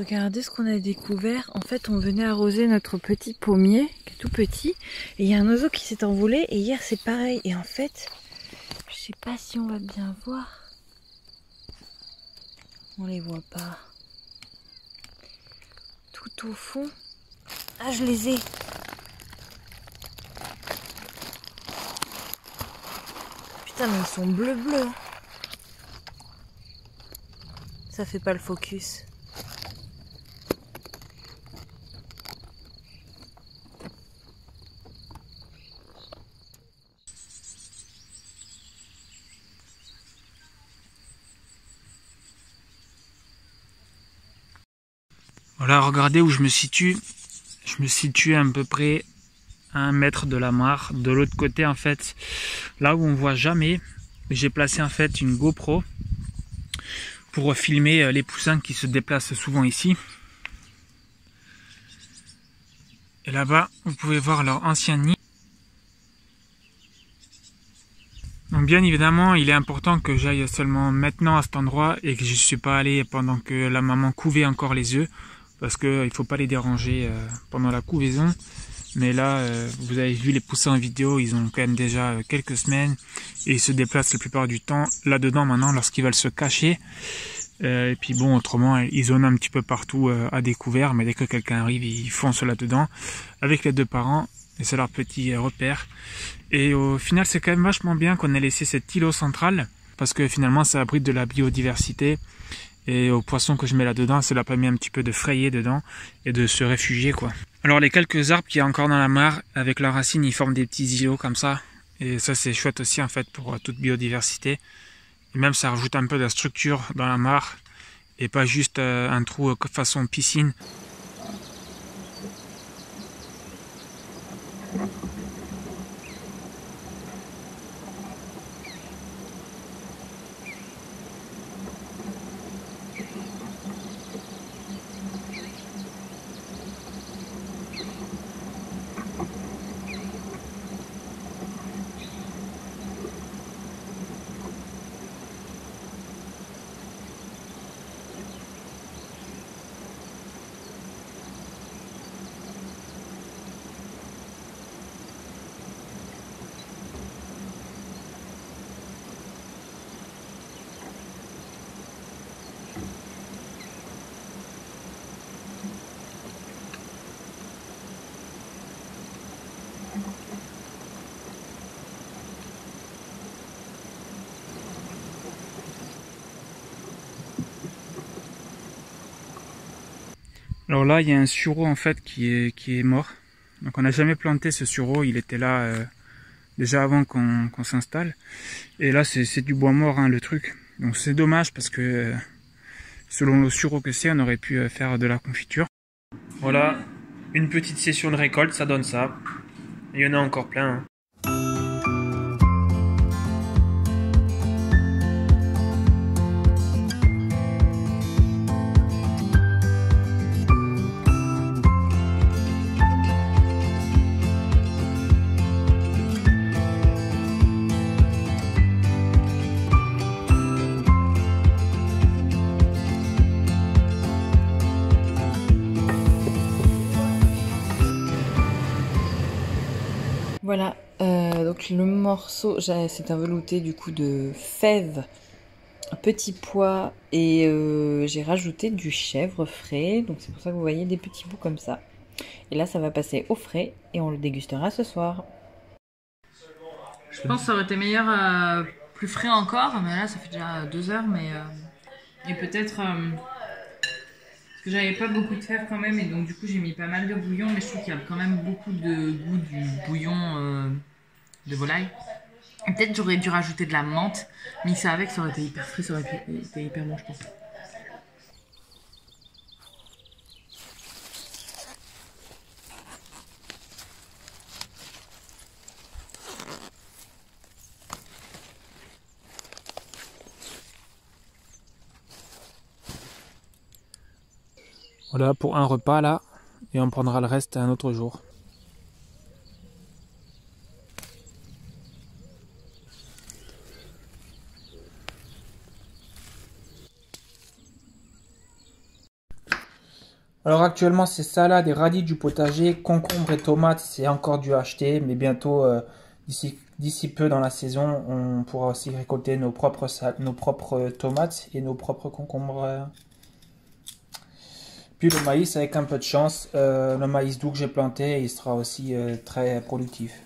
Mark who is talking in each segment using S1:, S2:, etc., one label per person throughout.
S1: Regardez ce qu'on a découvert. En fait, on venait arroser notre petit pommier, qui est tout petit. Et il y a un oiseau qui s'est envolé. Et hier, c'est pareil. Et en fait, je sais pas si on va bien voir. On les voit pas. Tout au fond. Ah, je les ai. Putain, mais ils sont bleus. Ça fait pas le focus.
S2: Voilà, regardez où je me situe. Je me situe à peu près à 1 mètre de la mare. De l'autre côté, en fait, là où on voit jamais, j'ai placé en fait une GoPro pour filmer les poussins qui se déplacent souvent ici. Et là-bas, vous pouvez voir leur ancien nid. Donc bien évidemment, il est important que j'aille seulement maintenant à cet endroit et que je ne suis pas allé pendant que la maman couvait encore les œufs. Parce qu'il ne faut pas les déranger pendant la couvaison. Mais là, vous avez vu les poussins en vidéo, ils ont quand même déjà quelques semaines. Et ils se déplacent la plupart du temps là-dedans maintenant lorsqu'ils veulent se cacher. Et puis bon, autrement, ils zonent un petit peu partout à découvert. Mais dès que quelqu'un arrive, ils foncent là-dedans avec les 2 parents. Et c'est leur petit repère. Et au final, c'est quand même vachement bien qu'on ait laissé cet îlot central. Parce que finalement, ça abrite de la biodiversité. Et aux poissons que je mets là-dedans, ça leur permet un petit peu de frayer dedans et de se réfugier, quoi. Alors les quelques arbres qu'il y a encore dans la mare, avec leurs racines, ils forment des petits îlots comme ça. Et ça, c'est chouette aussi, en fait, pour toute biodiversité. Et même, ça rajoute un peu de structure dans la mare. Et pas juste un trou façon piscine. Alors là, il y a un sureau en fait qui est mort. Donc on n'a jamais planté ce sureau, il était là déjà avant qu'on s'installe. Et là, c'est du bois mort, hein, le truc. Donc c'est dommage parce que selon le sureau que c'est, on aurait pu faire de la confiture. Voilà, une petite session de récolte, ça donne ça. Il y en a encore plein, hein.
S1: Voilà, donc le morceau, c'est un velouté du coup de fèves, petits pois et j'ai rajouté du chèvre frais, donc c'est pour ça que vous voyez des petits bouts comme ça. Et là ça va passer au frais et on le dégustera ce soir.
S3: Je pense que ça aurait été meilleur plus frais encore, mais là ça fait déjà 2 heures, mais et peut-être parce que j'avais pas beaucoup de fèves quand même, et donc du coup j'ai mis pas mal de bouillon, mais je trouve qu'il y a quand même beaucoup de goût du bouillon de volaille. Et peut-être j'aurais dû rajouter de la menthe, mixer avec, ça aurait été hyper frais, ça aurait été hyper bon je pense.
S2: Voilà pour un repas là, et on prendra le reste un autre jour. Alors actuellement c'est salade et radis du potager, concombre et tomates c'est encore dû acheter, mais bientôt d'ici peu dans la saison on pourra aussi récolter nos propres tomates et nos propres concombres. Puis le maïs avec un peu de chance, le maïs doux que j'ai planté il sera aussi très productif.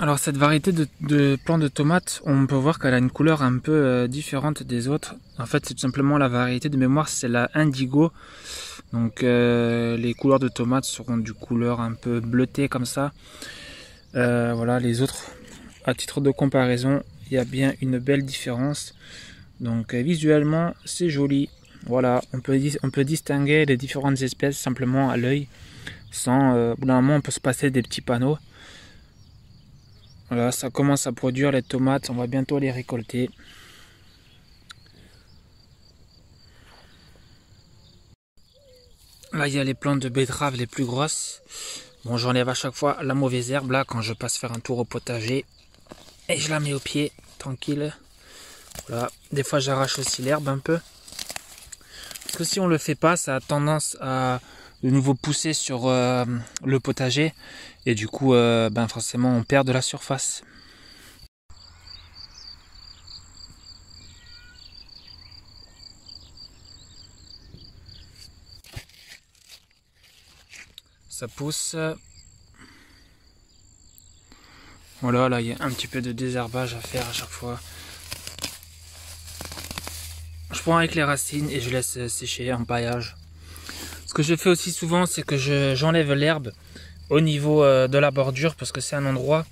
S2: Alors cette variété de plants de tomates, on peut voir qu'elle a une couleur un peu différente des autres. En fait c'est tout simplement la variété de mémoire, c'est la indigo. Donc les couleurs de tomates seront du couleur un peu bleutée comme ça. Voilà, les autres, à titre de comparaison, il y a bien une belle différence. Donc visuellement c'est joli. Voilà, on peut distinguer les différentes espèces simplement à l'œil. Sans, au bout d'un moment on peut se passer des petits panneaux. Voilà, ça commence à produire les tomates, on va bientôt les récolter. Là, il y a les plantes de betterave les plus grosses. Bon, j'enlève à chaque fois la mauvaise herbe, là, quand je passe faire un tour au potager. Et je la mets au pied, tranquille. Voilà, des fois j'arrache aussi l'herbe un peu. Parce que si on le fait pas, ça a tendance à de nouveau pousser sur le potager. Et du coup, ben forcément, on perd de la surface. Ça pousse. Voilà, là, il y a un petit peu de désherbage à faire à chaque fois. Je prends avec les racines et je laisse sécher en paillage. Ce que je fais aussi souvent, c'est que j'enlève l'herbe au niveau de la bordure parce que c'est un endroit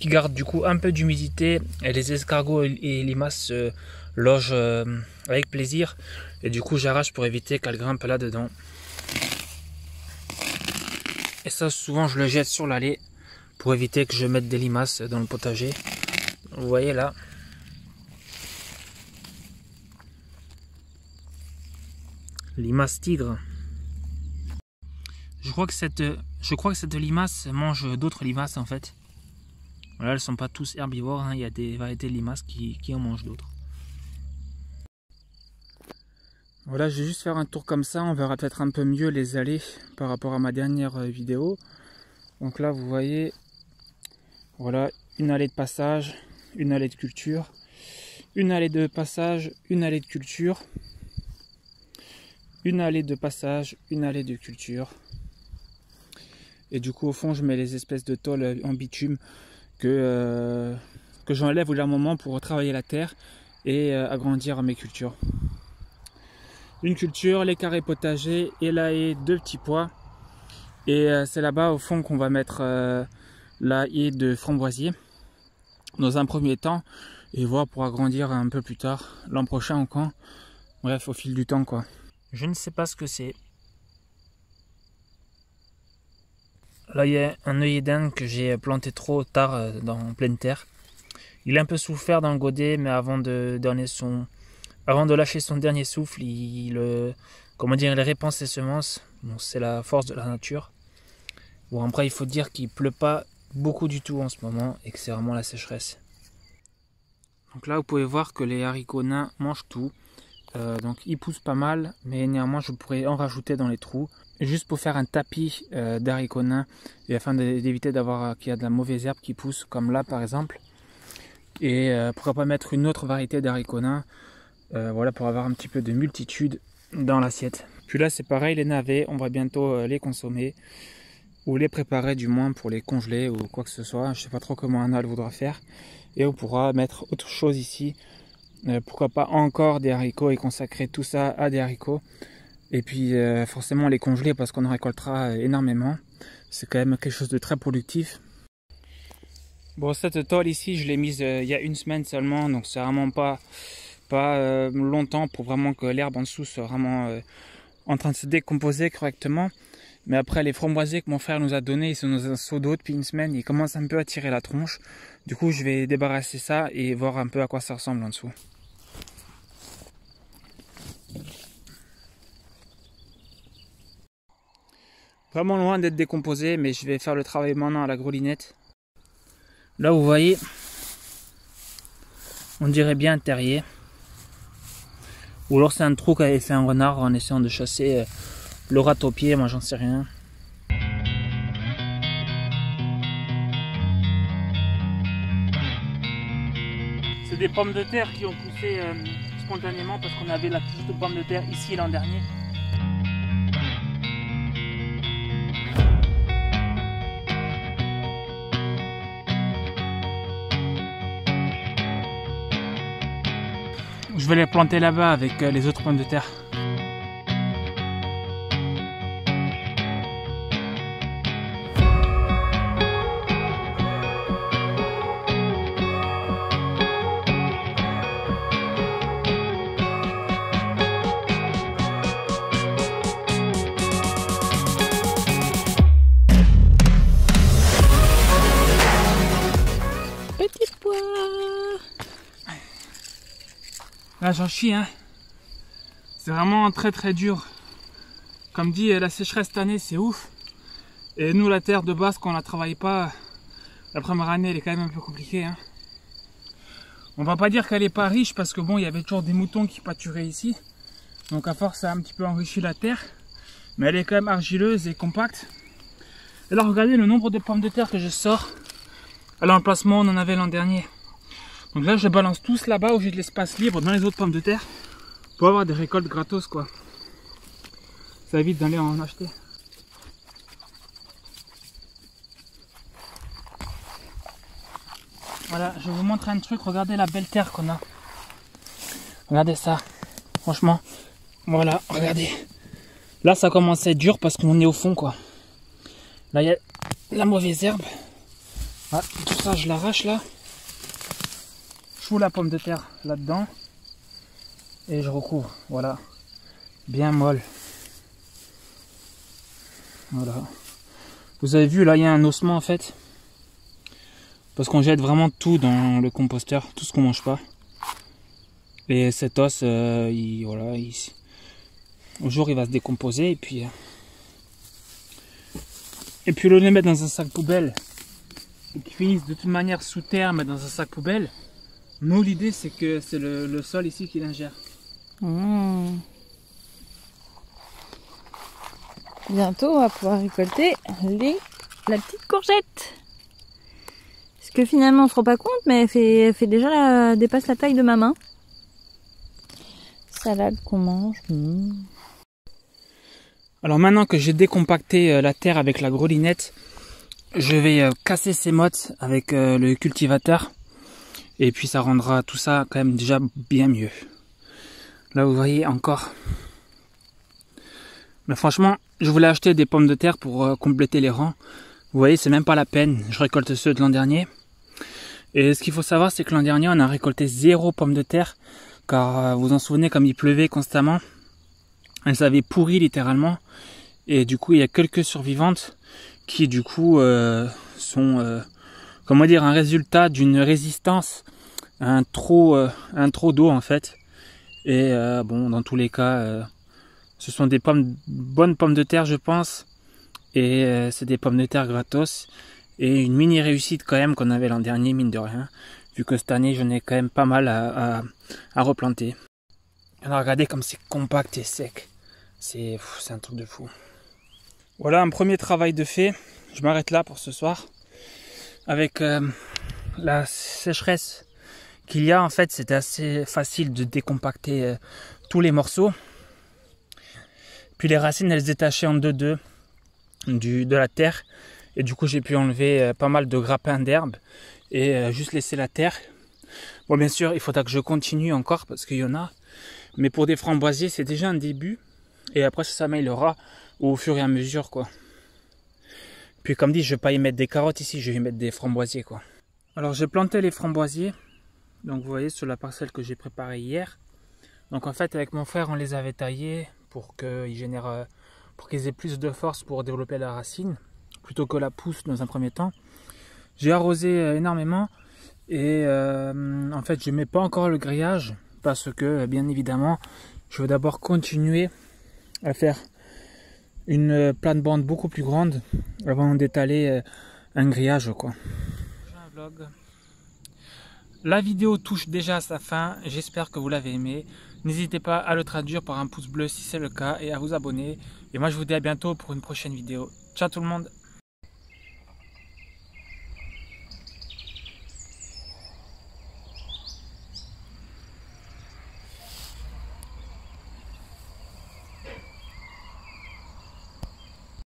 S2: qui garde du coup un peu d'humidité et les escargots et limaces se logent avec plaisir et du coup j'arrache pour éviter qu'elles grimpent là dedans. Et ça souvent je le jette sur l'allée pour éviter que je mette des limaces dans le potager. Vous voyez là. Limace tigre. Je crois que cette limace mange d'autres limaces en fait. Voilà, elles sont pas tous herbivores, hein. Il y a des variétés de limaces qui en mangent d'autres. Voilà, je vais juste faire un tour comme ça, on verra peut-être un peu mieux les allées par rapport à ma dernière vidéo. Donc là vous voyez, voilà, une allée de passage, une allée de culture, une allée de passage, une allée de culture, une allée de passage, une allée de culture. Et du coup au fond je mets les espèces de tôles en bitume que j'enlève au dernier moment pour travailler la terre et agrandir mes cultures. Une culture, les carrés potagers et la haie de petits pois. Et c'est là-bas au fond qu'on va mettre la haie de framboisier dans un premier temps et voir pour agrandir un peu plus tard, l'an prochain ou quand. Bref, au fil du temps quoi. Je ne sais pas ce que c'est. Là, il y a un œillet d'Inde que j'ai planté trop tard en pleine terre. Il a un peu souffert dans le godet, mais avant de lâcher son dernier souffle, il répand ses semences. Bon, c'est la force de la nature. Bon, après, il faut dire qu'il pleut pas beaucoup du tout en ce moment et que c'est vraiment la sécheresse. Donc là, vous pouvez voir que les haricots nains mangent tout. Donc ils poussent pas mal, mais néanmoins je pourrais en rajouter dans les trous juste pour faire un tapis d'haricots nains et afin d'éviter qu'il y a de la mauvaise herbe qui pousse comme là par exemple. Et pourquoi pas mettre une autre variété d'haricots nains, voilà, pour avoir un petit peu de multitude dans l'assiette. Puis là c'est pareil, les navets, on va bientôt les consommer ou les préparer du moins pour les congeler ou quoi que ce soit. Je sais pas trop comment Anna le voudra faire et on pourra mettre autre chose ici. Pourquoi pas encore des haricots et consacrer tout ça à des haricots. Et puis forcément les congeler parce qu'on en récoltera énormément. C'est quand même quelque chose de très productif. Bon, cette tôle ici, je l'ai mise il y a une semaine seulement, donc c'est vraiment pas longtemps pour vraiment que l'herbe en dessous soit vraiment en train de se décomposer correctement. Mais après les framboisiers que mon frère nous a donné, ils sont dans un seau d'eau depuis une semaine, ils commencent un peu à tirer la tronche. Du coup, je vais débarrasser ça et voir un peu à quoi ça ressemble en dessous. Vraiment loin d'être décomposé, mais je vais faire le travail maintenant à la grelinette. Là, vous voyez, on dirait bien un terrier. Ou alors c'est un trou qu'avait fait un renard en essayant de chasser le rat au pied, moi j'en sais rien. C'est des pommes de terre qui ont poussé spontanément parce qu'on avait la piste de pommes de terre ici l'an dernier. Je vais les planter là-bas avec les autres pommes de terre.
S1: Petit pois.
S2: Là j'en chie hein. C'est vraiment très très dur. Comme dit, la sécheresse cette année c'est ouf. Et nous la terre de base quand on la travaille pas, la première année elle est quand même un peu compliquée hein. On va pas dire qu'elle est pas riche parce que bon il y avait toujours des moutons qui pâturaient ici. Donc à force ça a un petit peu enrichi la terre. Mais elle est quand même argileuse et compacte. Et là regardez le nombre de pommes de terre que je sors. À l'emplacement on en avait l'an dernier. Donc là je balance tous là-bas où j'ai de l'espace libre dans les autres pommes de terre pour avoir des récoltes gratos quoi. Ça évite d'aller en acheter. Voilà, je vais vous montrer un truc, regardez la belle terre qu'on a. Regardez ça, franchement, voilà, regardez. Là ça commence à être dur parce qu'on est au fond quoi. Là il y a la mauvaise herbe. Ah, tout ça je l'arrache là. Je fous la pomme de terre là-dedans et je recouvre, voilà, bien molle. Voilà. Vous avez vu là il y a un ossement en fait. Parce qu'on jette vraiment tout dans le composteur, tout ce qu'on mange pas. Et cet os, au jour il va se décomposer et puis au lieu de le mettre dans un sac poubelle et qu'il finisse de toute manière sous terre mais dans un sac poubelle, nous l'idée c'est que c'est le sol ici qui l'ingère.
S1: Bientôt on va pouvoir récolter la petite courgette. Parce que finalement on se rend pas compte, mais elle fait déjà dépasse la taille de ma main. Salade qu'on mange.
S2: Alors maintenant que j'ai décompacté la terre avec la grelinette, je vais casser ces mottes avec le cultivateur. Et puis ça rendra tout ça quand même déjà bien mieux. Là vous voyez encore. Mais franchement, je voulais acheter des pommes de terre pour compléter les rangs. Vous voyez, c'est même pas la peine. Je récolte ceux de l'an dernier. Et ce qu'il faut savoir, c'est que l'an dernier, on a récolté 0 pommes de terre. Car vous vous en souvenez, comme il pleuvait constamment, elles avaient pourri littéralement. Et du coup, il y a quelques survivantes qui du coup sont, comment dire, un résultat d'une résistance à un trop d'eau en fait. Et bon, dans tous les cas, ce sont des bonnes pommes de terre, je pense. Et c'est des pommes de terre gratos. Et une mini réussite quand même qu'on avait l'an dernier, mine de rien. Vu que cette année, j'en ai quand même pas mal à replanter. Alors regardez comme c'est compact et sec. C'est un truc de fou. Voilà un premier travail de fait. Je m'arrête là pour ce soir. Avec la sécheresse qu'il y a, en fait, c'était assez facile de décompacter tous les morceaux. Puis les racines, elles se détachaient en deux de la terre. Et du coup, j'ai pu enlever pas mal de grappins d'herbe et juste laisser la terre. Bon, bien sûr, il faudra que je continue encore parce qu'il y en a. Mais pour des framboisiers, c'est déjà un début. Et après ça s'améliorera au fur et à mesure quoi. Puis comme dit, je vais pas y mettre des carottes ici, je vais y mettre des framboisiers quoi. Alors j'ai planté les framboisiers, donc vous voyez sur la parcelle que j'ai préparée hier. Donc en fait avec mon frère on les avait taillés pour qu'ils génèrent, pour qu'ils aient plus de force pour développer la racine, plutôt que la pousse dans un premier temps. J'ai arrosé énormément et en fait je mets pas encore le grillage parce que bien évidemment je veux d'abord continuer à faire une plate-bande beaucoup plus grande avant d'étaler un grillage quoi. La vidéo touche déjà à sa fin, j'espère que vous l'avez aimé. N'hésitez pas à le traduire par un pouce bleu si c'est le cas et à vous abonner. Et moi je vous dis à bientôt pour une prochaine vidéo. Ciao tout le monde!